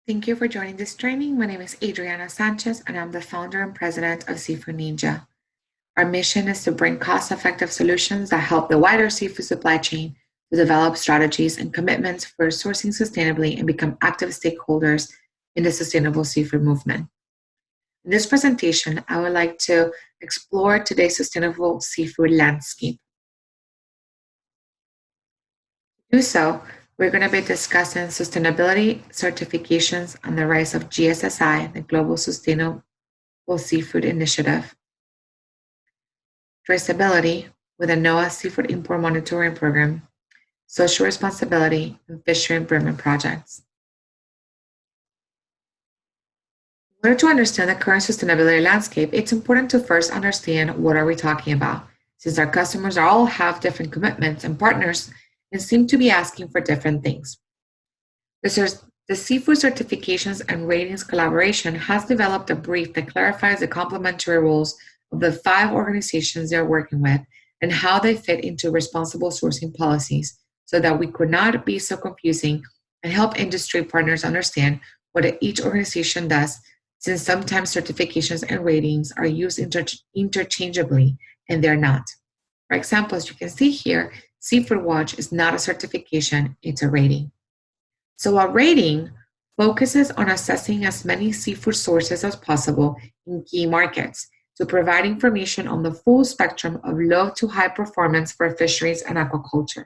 Thank you for joining this training. My name is Adriana Sanchez, and I'm the founder and president of Seafood Ninja. Our mission is to bring cost effective solutions that help the wider seafood supply chain to develop strategies and commitments for sourcing sustainably and become active stakeholders in the sustainable seafood movement. In this presentation, I would like to explore today's sustainable seafood landscape. To do so, we're going to be discussing sustainability certifications and the rise of GSSI, the Global Sustainable Seafood Initiative, traceability with the NOAA Seafood Import Monitoring Program, social responsibility, and fishery improvement projects. In order to understand the current sustainability landscape, it's important to first understand what are we talking about, since our customers all have different commitments and partners and seem to be asking for different things. The Seafood Certifications and Ratings Collaboration has developed a brief that clarifies the complementary roles of the 5 organizations they're working with and how they fit into responsible sourcing policies so that we could not be so confusing and help industry partners understand what each organization does, since sometimes certifications and ratings are used interchangeably and they're not. For example, as you can see here, Seafood Watch is not a certification, it's a rating. So a rating focuses on assessing as many seafood sources as possible in key markets to provide information on the full spectrum of low to high performance for fisheries and aquaculture.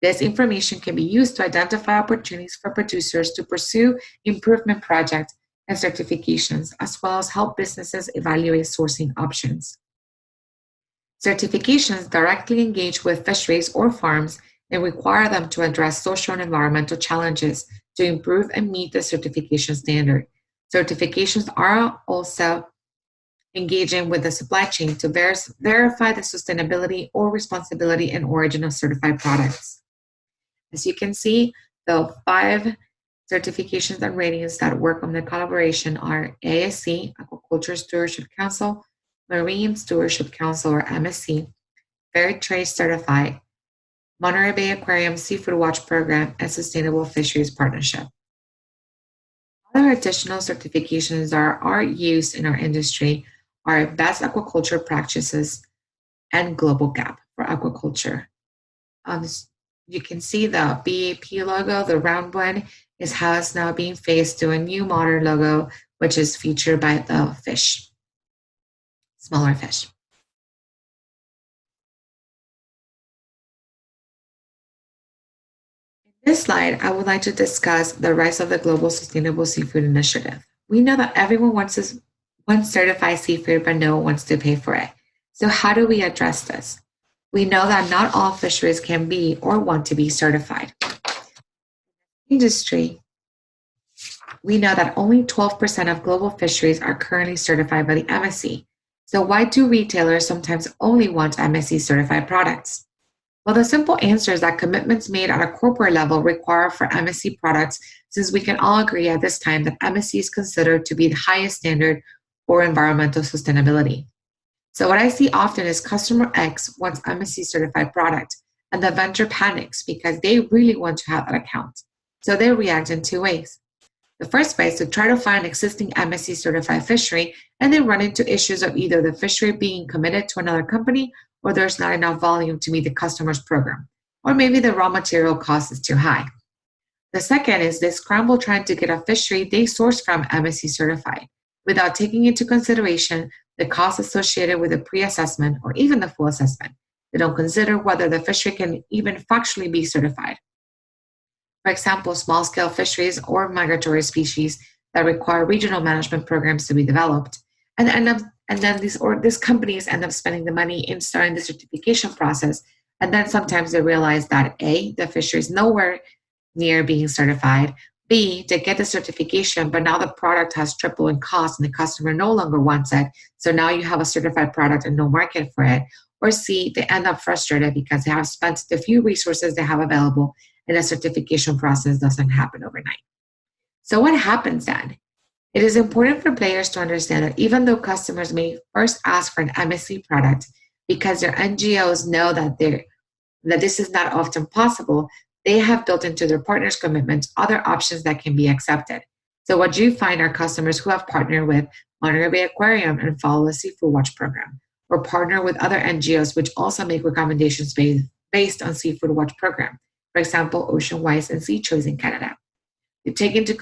This information can be used to identify opportunities for producers to pursue improvement projects and certifications, as well as help businesses evaluate sourcing options. Certifications directly engage with fisheries or farms and require them to address social and environmental challenges to improve and meet the certification standard. Certifications are also engaging with the supply chain to verify the sustainability or responsibility and origin of certified products. As you can see, the 5 certifications and ratings that work on the collaboration are ASC, Aquaculture Stewardship Council, Marine Stewardship Council or MSC, Fair Trade Certified, Monterey Bay Aquarium Seafood Watch Program, and Sustainable Fisheries Partnership. Other additional certifications that are used in our industry are Best Aquaculture Practices and Global Gap for aquaculture. You can see the BAP logo, the round one, is how it's now being phased to a new modern logo, which is featured by the fish, smaller fish. In this slide, I would like to discuss the rise of the Global Sustainable Seafood Initiative. We know that everyone wants certified seafood, but no one wants to pay for it. So how do we address this? We know that not all fisheries can be or want to be certified. Industry, we know that only 12% of global fisheries are currently certified by the MSC. So why do retailers sometimes only want MSC certified products? Well, the simple answer is that commitments made at a corporate level require for MSC products, since we can all agree at this time that MSC is considered to be the highest standard for environmental sustainability. So what I see often is customer X wants MSC certified product, and the vendor panics because they really want to have that account. So they react in 2 ways. The first way is to try to find existing MSC certified fishery, and they run into issues of either the fishery being committed to another company or there's not enough volume to meet the customer's program, or maybe the raw material cost is too high. The second is they scramble trying to get a fishery they source from MSC certified without taking into consideration the costs associated with the pre-assessment or even the full assessment. They don't consider whether the fishery can even factually be certified. For example, small-scale fisheries or migratory species that require regional management programs to be developed, and then these companies end up spending the money in starting the certification process, and then sometimes they realize that A, the fishery is nowhere near being certified, B, they get the certification, but now the product has tripled in cost and the customer no longer wants it, so now you have a certified product and no market for it, or C, they end up frustrated because they have spent the few resources they have available and a certification process doesn't happen overnight. So what happens then? It is important for players to understand that even though customers may first ask for an MSC product because their NGOs know that this is not often possible, they have built into their partners' commitments other options that can be accepted. So what you find are customers who have partnered with Monterey Bay Aquarium and follow the Seafood Watch program, or partner with other NGOs which also make recommendations based on Seafood Watch program. For example, Ocean Wise and Sea Choice in Canada. You take into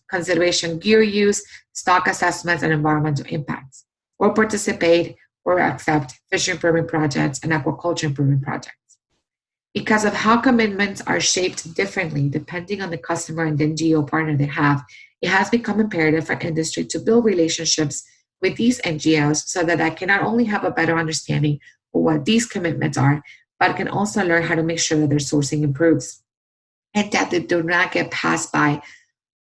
consideration gear use, stock assessments, and environmental impacts, or participate or accept fish improvement projects and aquaculture improvement projects. Because of how commitments are shaped differently depending on the customer and the NGO partner they have, it has become imperative for industry to build relationships with these NGOs so that I can not only have a better understanding of what these commitments are, but can also learn how to make sure that their sourcing improves and that they do not get passed by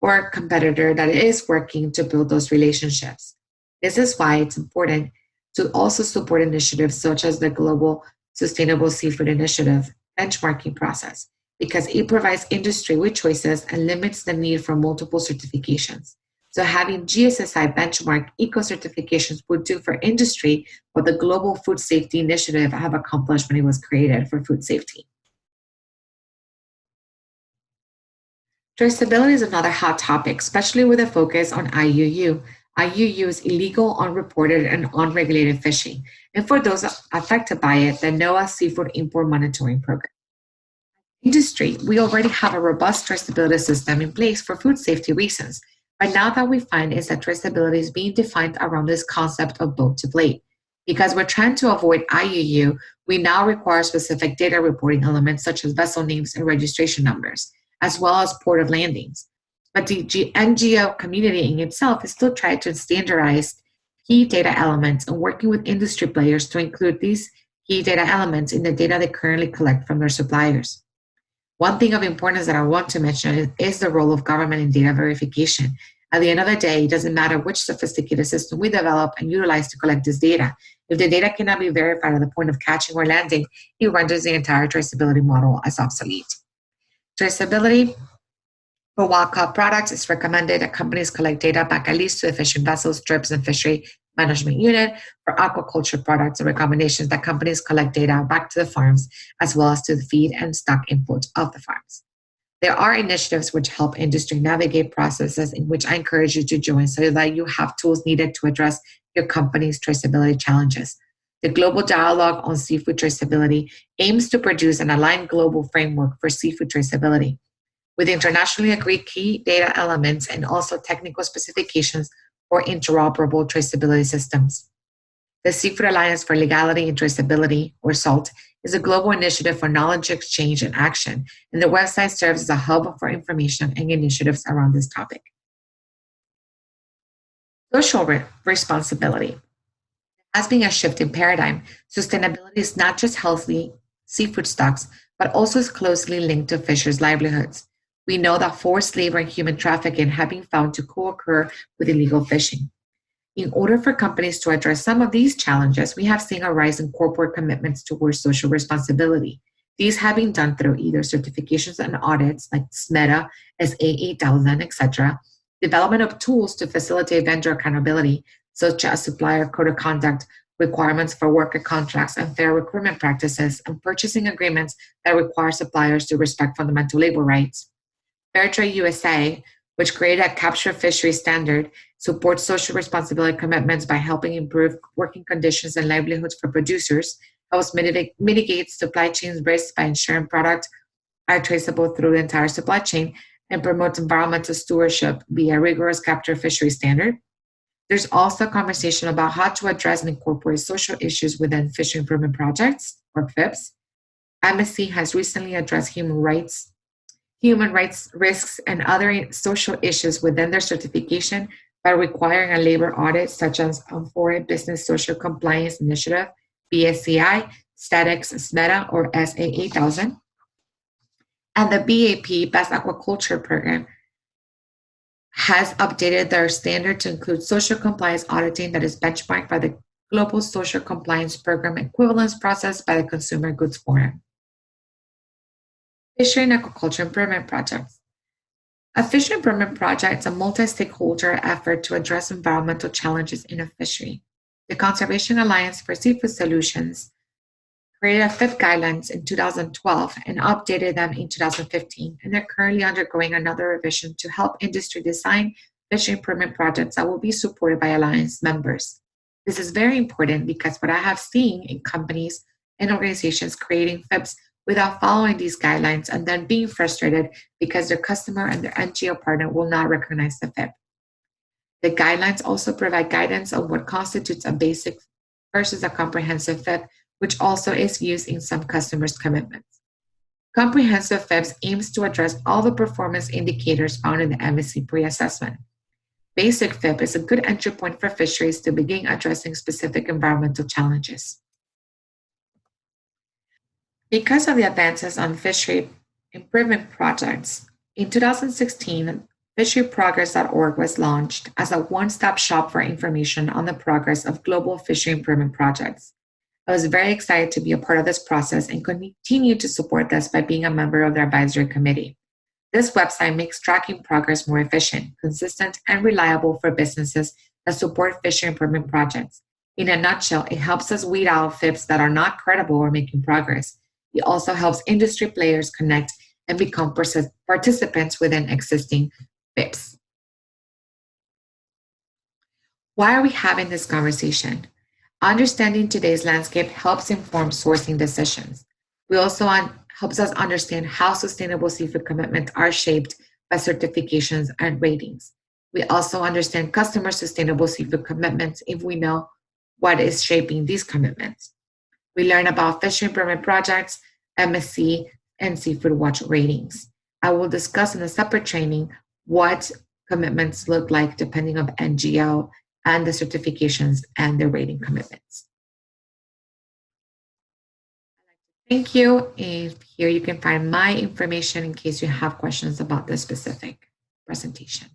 or a competitor that is working to build those relationships. This is why it's important to also support initiatives such as the Global Sustainable Seafood Initiative benchmarking process, because it provides industry with choices and limits the need for multiple certifications. So having GSSI benchmark eco certifications would do for industry what the Global Food Safety Initiative have accomplished when it was created for food safety. Traceability is another hot topic, especially with a focus on IUU. IUU is illegal, unreported, and unregulated fishing, and for those affected by it, the NOAA Seafood Import Monitoring Program. Industry, we already have a robust traceability system in place for food safety reasons, but now that we find is that traceability is being defined around this concept of boat to plate. Because we're trying to avoid IUU, we now require specific data reporting elements such as vessel names and registration numbers, as well as port of landings. But the NGO community in itself is still trying to standardize key data elements and working with industry players to include these key data elements in the data they currently collect from their suppliers. One thing of importance that I want to mention is the role of government in data verification. At the end of the day, it doesn't matter which sophisticated system we develop and utilize to collect this data. If the data cannot be verified at the point of catching or landing, it renders the entire traceability model as obsolete. Traceability for wild-caught products, it's recommended that companies collect data back at least to the fishing vessels, trips, and fishery management unit. For aquaculture products, the recommendations that companies collect data back to the farms as well as to the feed and stock input of the farms. There are initiatives which help industry navigate processes in which I encourage you to join so that you have tools needed to address your company's traceability challenges. The Global Dialogue on Seafood Traceability aims to produce an aligned global framework for seafood traceability, with internationally agreed key data elements and also technical specifications for interoperable traceability systems. The Seafood Alliance for Legality and Traceability, or SALT, is a global initiative for knowledge exchange and action, and the website serves as a hub for information and initiatives around this topic. Social responsibility. There has been a shift in paradigm. Sustainability is not just healthy seafood stocks, but also is closely linked to fishers' livelihoods. We know that forced labor and human trafficking have been found to co-occur with illegal fishing. In order for companies to address some of these challenges, we have seen a rise in corporate commitments towards social responsibility. These have been done through either certifications and audits like SMETA, SA8000, etc., development of tools to facilitate vendor accountability, such as supplier code of conduct, requirements for worker contracts and fair recruitment practices, and purchasing agreements that require suppliers to respect fundamental labor rights. Fairtrade USA, which created a capture fishery standard, supports social responsibility commitments by helping improve working conditions and livelihoods for producers, helps mitigate supply chain risks by ensuring products are traceable through the entire supply chain, and promotes environmental stewardship via rigorous capture fishery standard. There's also a conversation about how to address and incorporate social issues within fishery improvement projects, or FIPS. MSC has recently addressed human rights risks, and other social issues within their certification by requiring a labor audit, such as Foreign Business Social Compliance Initiative, BSCI, STATEX, SMETA, or SA8000. And the BAP, Best Aquaculture Program, has updated their standard to include social compliance auditing that is benchmarked by the Global Social Compliance Program Equivalence Process by the Consumer Goods Forum. Fishery and Aquaculture Improvement Projects. A fishery improvement project is a multi-stakeholder effort to address environmental challenges in a fishery. The Conservation Alliance for Seafood Solutions created a FIP guidelines in 2012 and updated them in 2015, and they're currently undergoing another revision to help industry design fish improvement projects that will be supported by Alliance members. This is very important because what I have seen in companies and organizations creating FIPS without following these guidelines and then being frustrated because their customer and their NGO partner will not recognize the FIP. The guidelines also provide guidance on what constitutes a basic versus a comprehensive FIP, which also is used in some customers' commitments. Comprehensive FIPS aims to address all the performance indicators found in the MSC pre-assessment. Basic FIP is a good entry point for fisheries to begin addressing specific environmental challenges. Because of the advances on fishery improvement projects, in 2016, fisheryprogress.org was launched as a one-stop shop for information on the progress of global fishery improvement projects. I was very excited to be a part of this process and continue to support this by being a member of the advisory committee. This website makes tracking progress more efficient, consistent, and reliable for businesses that support fishery improvement projects. In a nutshell, it helps us weed out FIPs that are not credible or making progress. It also helps industry players connect and become participants within existing FIPs. Why are we having this conversation? Understanding today's landscape helps inform sourcing decisions. We also helps us understand how sustainable seafood commitments are shaped by certifications and ratings. We also understand customer sustainable seafood commitments if we know what is shaping these commitments. We learn about fishery improvement projects, MSC, and Seafood Watch ratings. I will discuss in a separate training what commitments look like depending on NGO and the certifications and the rating commitments. Thank you. And here you can find my information in case you have questions about this specific presentation.